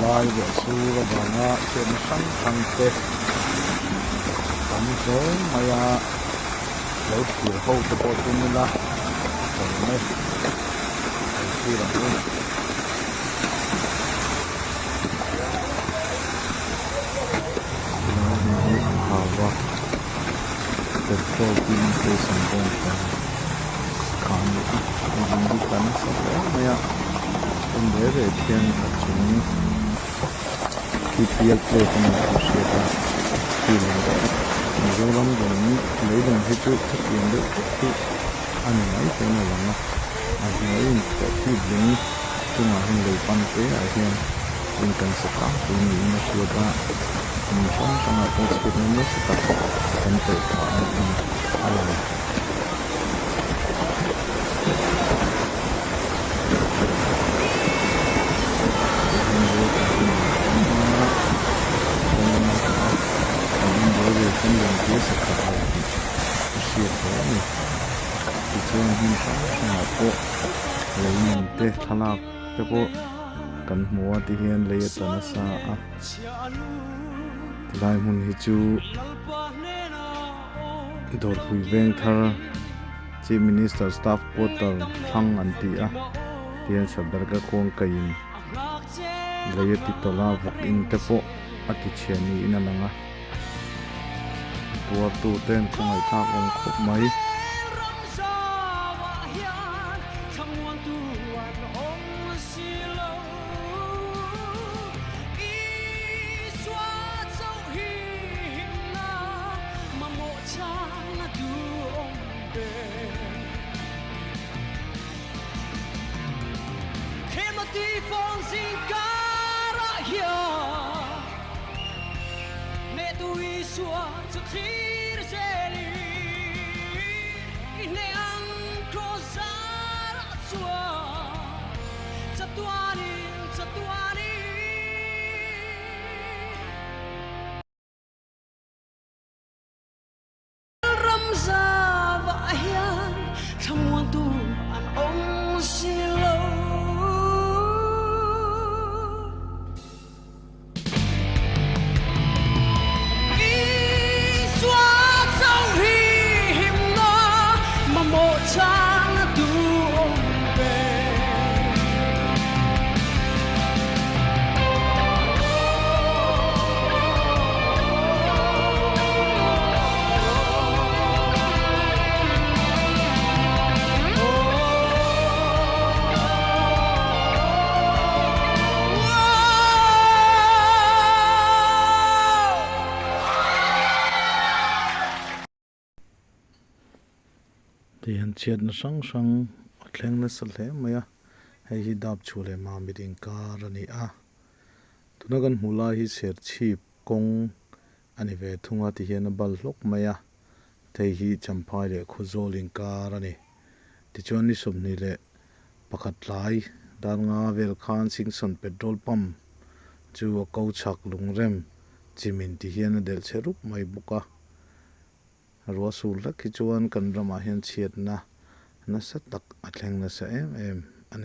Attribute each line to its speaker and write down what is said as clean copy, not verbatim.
Speaker 1: lai về su và bà ngã trên sông thăng tết tắm gió maya lấy kiểu hậu cho bộ tụi mình là còn đây khi là luôn hava petrol pin station con khám đi đi cắn sắp maya em bé về thiên thật chúng khi tiệc về thì mình cũng sẽ ra thì mình đã Mizoram cũng lấy đồng hết chút thực hiện được thì anh ấy cái này là nó anh ấy có khi đến khi mà hình lấy pan tế ở hiện mình cần sẽ tăng từ những nó xua ra mình sống trong là công việc nó sẽ tập cần phải thỏa mình làm không dùng kia sẽ khởi xịt thế này thì thường hình sáng là bộ lấy mình tê thà lạc cái bộ cần mua thì hiện lấy tận xa lại muốn hi chú đột hủy ven thar Chief Minister Staff Quarter thăng anh ti hiện sẽ đặt cái khuôn cây lấy titola vọc in cái bộ ati chen ni ina langa tua tu ten không ai thác ông khóc mấy thì hiện chiết nó sang khen nó sạch lẽ mày hay hi đáp chú lệ mà bị đình ca rồi nè tụi nó gần hula hi sệt chip công anh về thung thì hiện nó bal lốc mày thấy hi chăm phai lệ khu zô linh ca rồi nè thì cho anh sum nè lệ pakhat lai dan nga vel khan sing son petrol pump chu câu chak lung rem chimin thì hiện nó del cherup mai buka rùa sùn lắc khi chuan cần ra mà hiện chiết na nó rất đặc athleng na sẽ em anh